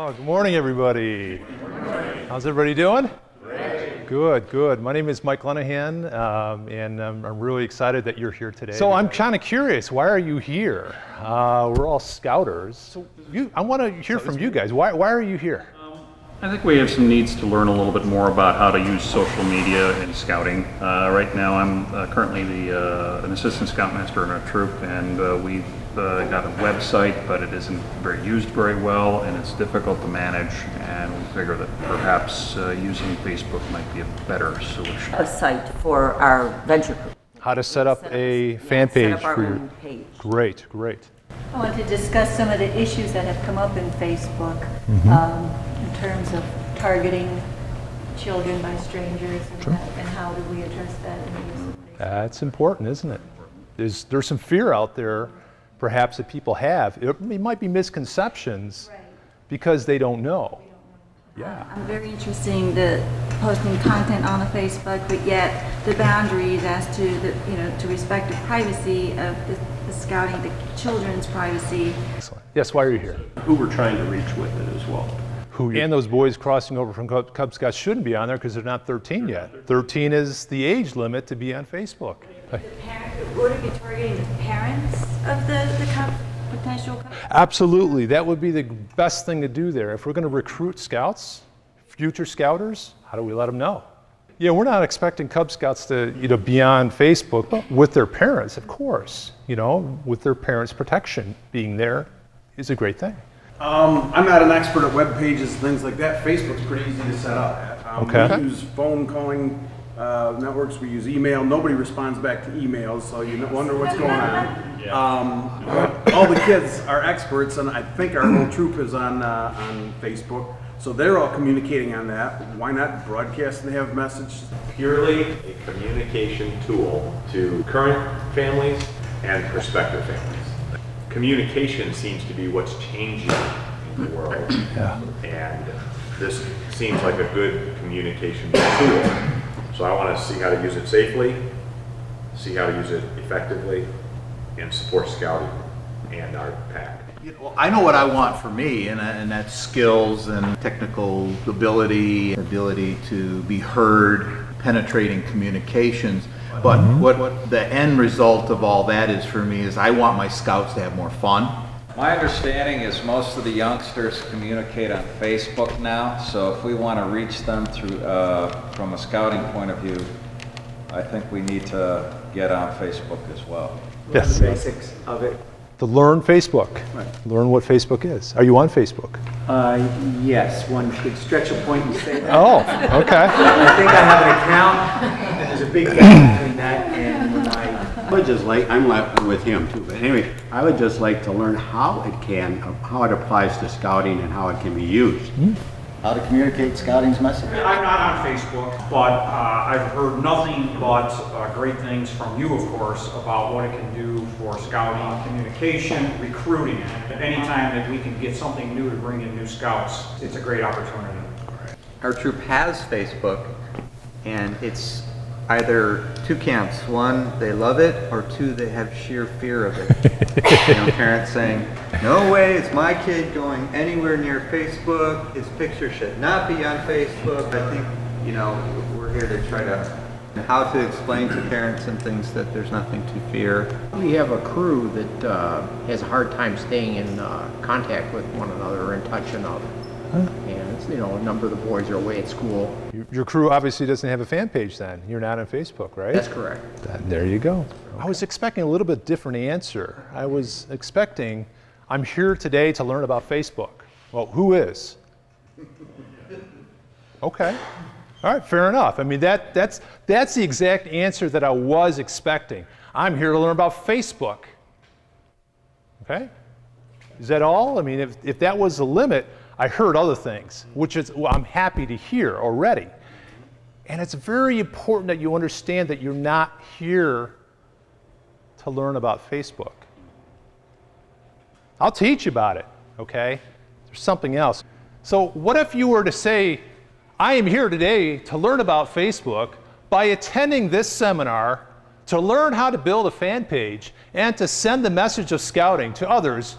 Oh, good morning, everybody. How's everybody doing? Great. Good, good. My name is Mike Lenahan, and I'm really excited that you're here today. So I'm kind of curious, why are you here? We're all Scouters. So I want to hear from you guys. Why are you here? I think we have some needs to learn a little bit more about how to use social media in scouting. Right now I'm currently an assistant scoutmaster in our troop, and we've got a website, but it isn't used very well, and it's difficult to manage, and we figure that perhaps using Facebook might be a better solution. A site for our venture group. How to set up a fan page. Set up our own page. Great, great. I want to discuss some of the issues that have come up in Facebook in terms of targeting children by strangers and how do we address that in the use of Facebook. That's important, isn't it? There's some fear out there, perhaps, that people have. It might be misconceptions because they don't know. Yeah. I'm very interested in the posting content on the Facebook, but yet the boundaries as to the, to respect the privacy of the scouting, the children's privacy. Excellent. Yes, why are you here? Who we're trying to reach with it as well. And those boys crossing over from Cub Scouts shouldn't be on there because they're not 13 yet. 13 is the age limit to be on Facebook. Would it be targeting the parents of the Cub, potential Cub? Absolutely. That would be the best thing to do there. If we're going to recruit Scouts, future Scouters, how do we let them know? Yeah, we're not expecting Cub Scouts to be on Facebook, but with their parents, of course. With their parents' protection, being there is a great thing. I'm not an expert at web pages and things like that. Facebook's pretty easy to set up. We use phone calling networks, we use email. Nobody responds back to emails, so you wonder what's going on. But all the kids are experts, and I think our whole troop is on Facebook. So they're all communicating on that. Why not broadcast and have messages? Purely a communication tool to current families and prospective families. Communication seems to be what's changing in the world. And this seems like a good communication tool. So I want to see how to use it safely, see how to use it effectively, and support scouting and our pack. I know what I want for me, and that's skills and technical ability to be heard, penetrating communications. But what the end result of all that is for me is I want my scouts to have more fun. My understanding is most of the youngsters communicate on Facebook now, so if we want to reach them through from a scouting point of view, I think we need to get on Facebook as well. Yes. The basics of it. To learn Facebook. Learn what Facebook is. Are you on Facebook? Yes, one could stretch a point and say that. Oh, okay. I think I have an account. There's a big gap between that and when I would just like, I'm with him too, but anyway, I would just like to learn how it applies to scouting and how it can be used. How to communicate scouting's message. I'm not on Facebook, but I've heard nothing but great things from you, of course, about what it can do for scouting, communication, recruiting. And anytime that we can get something new to bring in new scouts, it's a great opportunity. Our troop has Facebook, and it's either two camps. One, they love it, or two, they have sheer fear of it. Parents saying, no way, it's my kid going anywhere near Facebook. His picture should not be on Facebook. I think, we're here to try to how to explain to parents and things that there's nothing to fear. We have a crew that has a hard time staying in contact with one another or in touch enough. And it's, a number of the boys are away at school. Your crew obviously doesn't have a fan page then. You're not on Facebook, right? That's correct. There you go. Okay. I was expecting a little bit different answer. I was expecting, I'm here today to learn about Facebook. Well, who is? Okay. All right, fair enough. I mean, that's the exact answer that I was expecting. I'm here to learn about Facebook. Okay? Is that all? I mean, if that was the limit, I heard other things, which is I'm happy to hear already. And it's very important that you understand that you're not here to learn about Facebook. I'll teach you about it, okay? There's something else. So what if you were to say, I am here today to learn about Facebook by attending this seminar to learn how to build a fan page and to send the message of scouting to others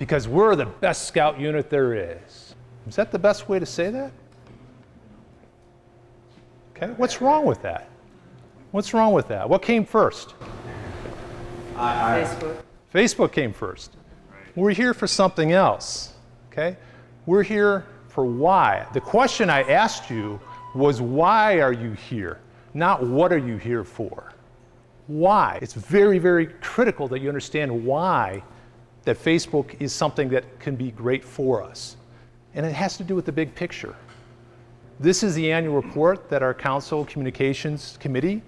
because we're the best scout unit there is. Is that the best way to say that? Okay, what's wrong with that? What's wrong with that? What came first? Facebook. Facebook came first. We're here for something else, okay? We're here for why. The question I asked you was, why are you here? Not what are you here for? Why? It's very, very critical that you understand why that Facebook is something that can be great for us. And it has to do with the big picture. This is the annual report that our Council Communications Committee,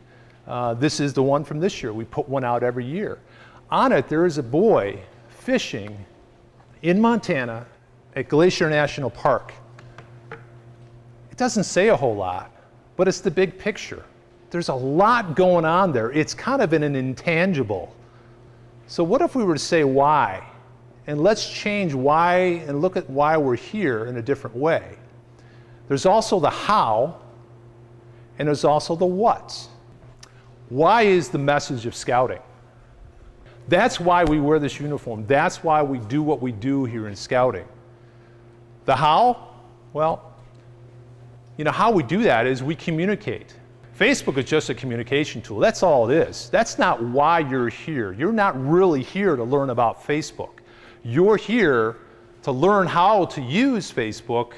this is the one from this year. We put one out every year. On it, there is a boy fishing in Montana at Glacier National Park. It doesn't say a whole lot, but it's the big picture. There's a lot going on there. It's kind of an intangible. So what if we were to say why? And let's change why and look at why we're here in a different way. There's also the how, and there's also the what. Why is the message of scouting? That's why we wear this uniform. That's why we do what we do here in scouting. The how? Well, you know, how we do that is we communicate. Facebook is just a communication tool. That's all it is. That's not why you're here. You're not really here to learn about Facebook. You're here to learn how to use Facebook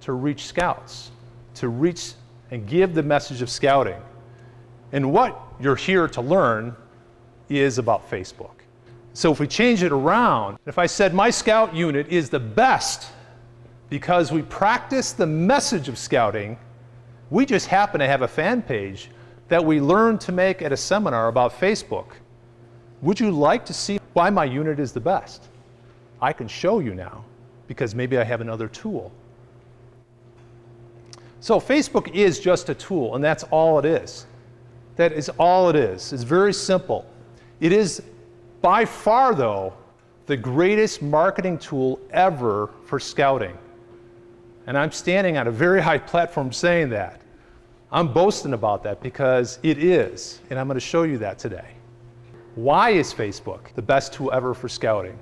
to reach scouts, to reach and give the message of scouting. And what you're here to learn is about Facebook. So if we change it around, if I said my scout unit is the best because we practice the message of scouting, we just happen to have a fan page that we learned to make at a seminar about Facebook. Would you like to see why my unit is the best? I can show you now because maybe I have another tool. So Facebook is just a tool, and that's all it is. That is all it is. It's very simple. It is by far, though, the greatest marketing tool ever for scouting. And I'm standing on a very high platform saying that. I'm boasting about that because it is, and I'm going to show you that today. Why is Facebook the best tool ever for scouting?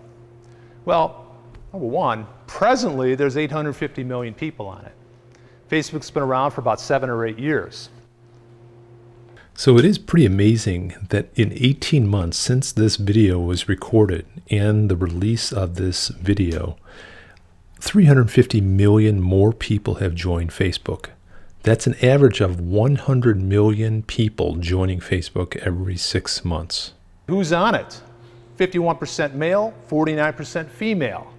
Well, number one, presently there's 850 million people on it. Facebook's been around for about 7 or 8 years. So it is pretty amazing that in 18 months since this video was recorded and the release of this video, 350 million more people have joined Facebook. That's an average of 100 million people joining Facebook every 6 months. Who's on it? 51% male, 49% female.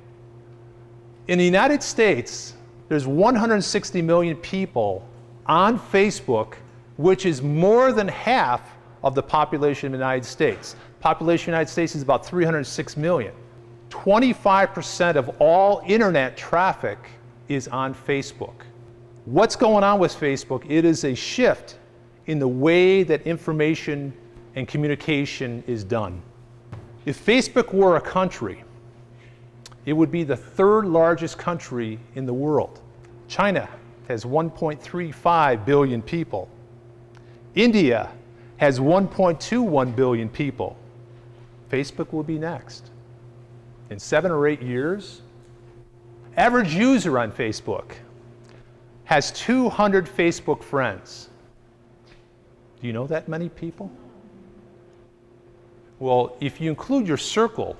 In the United States, there's 160 million people on Facebook, which is more than half of the population of the United States. Population of the United States is about 306 million. 25% of all internet traffic is on Facebook. What's going on with Facebook? It is a shift in the way that information and communication is done. If Facebook were a country, it would be the third largest country in the world. China has 1.35 billion people. India has 1.21 billion people. Facebook will be next. In 7 or 8 years, average user on Facebook has 200 Facebook friends. Do you know that many people? Well, if you include your circle,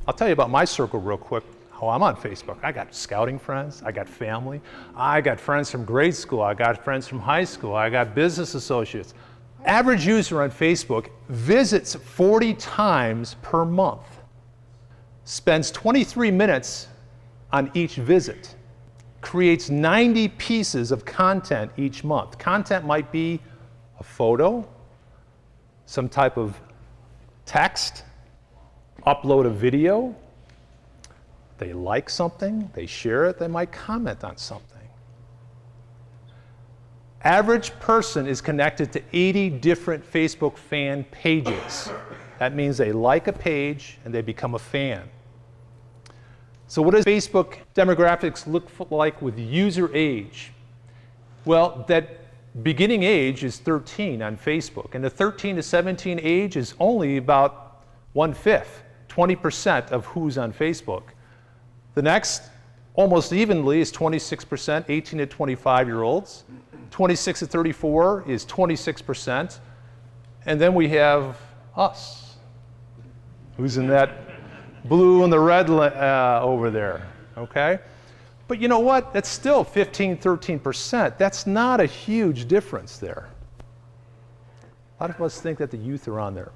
I'll tell you about my circle real quick, how I'm on Facebook. I got scouting friends, I got family, I got friends from grade school, I got friends from high school, I got business associates. Average user on Facebook visits 40 times per month, spends 23 minutes on each visit, creates 90 pieces of content each month. Content might be a photo, some type of text, upload a video, they like something, they share it, they might comment on something. Average person is connected to 80 different Facebook fan pages. That means they like a page and they become a fan. So what does Facebook demographics look like with user age? Well, that beginning age is 13 on Facebook, and the 13 to 17 age is only about 1/5, 20% of who's on Facebook. The next almost evenly is 26%, 18 to 25-year-olds. 26 to 34 is 26%. And then we have us, who's in that blue and the red over there, okay? But you know what? That's still 15, 13%. That's not a huge difference there. A lot of us think that the youth are on there.